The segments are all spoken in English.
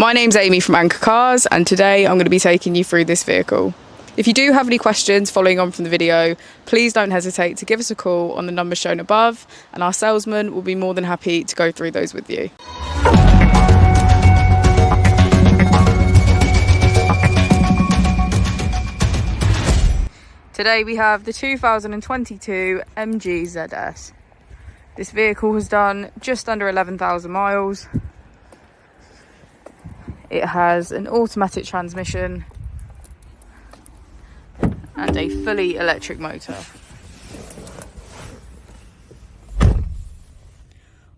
My name's Amy from Anchor Cars, and today I'm going to be taking you through this vehicle. If you do have any questions following on from the video, please don't hesitate to give us a call on the number shown above, and our salesman will be more than happy to go through those with you. Today we have the 2022 MG ZS. This vehicle has done just under 11,000 miles. It has an automatic transmission and a fully electric motor.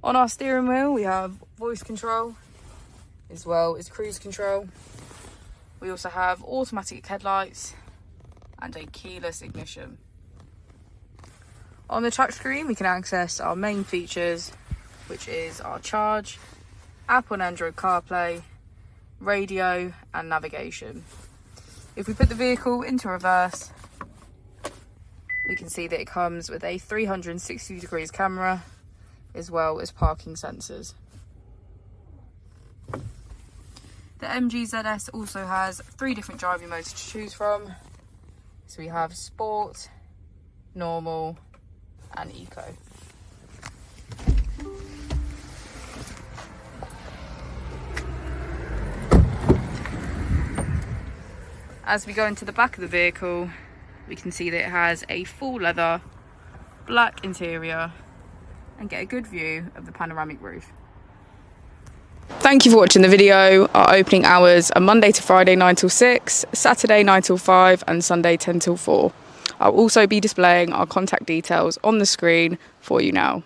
On our steering wheel we have voice control as well as cruise control. We also have automatic headlights and a keyless ignition. On the touchscreen we can access our main features, which is our charge, Apple and Android CarPlay, radio and navigation. If we put the vehicle into reverse, we can see that it comes with a 360 degrees camera as well as parking sensors. The MG ZS also has 3 different driving modes to choose from. So we have Sport, Normal and Eco. As we go into the back of the vehicle, we can see that it has a full leather, black interior and get a good view of the panoramic roof. Thank you for watching the video. Our opening hours are Monday to Friday 9 till 6, Saturday 9 till 5 and Sunday 10 till 4. I'll also be displaying our contact details on the screen for you now.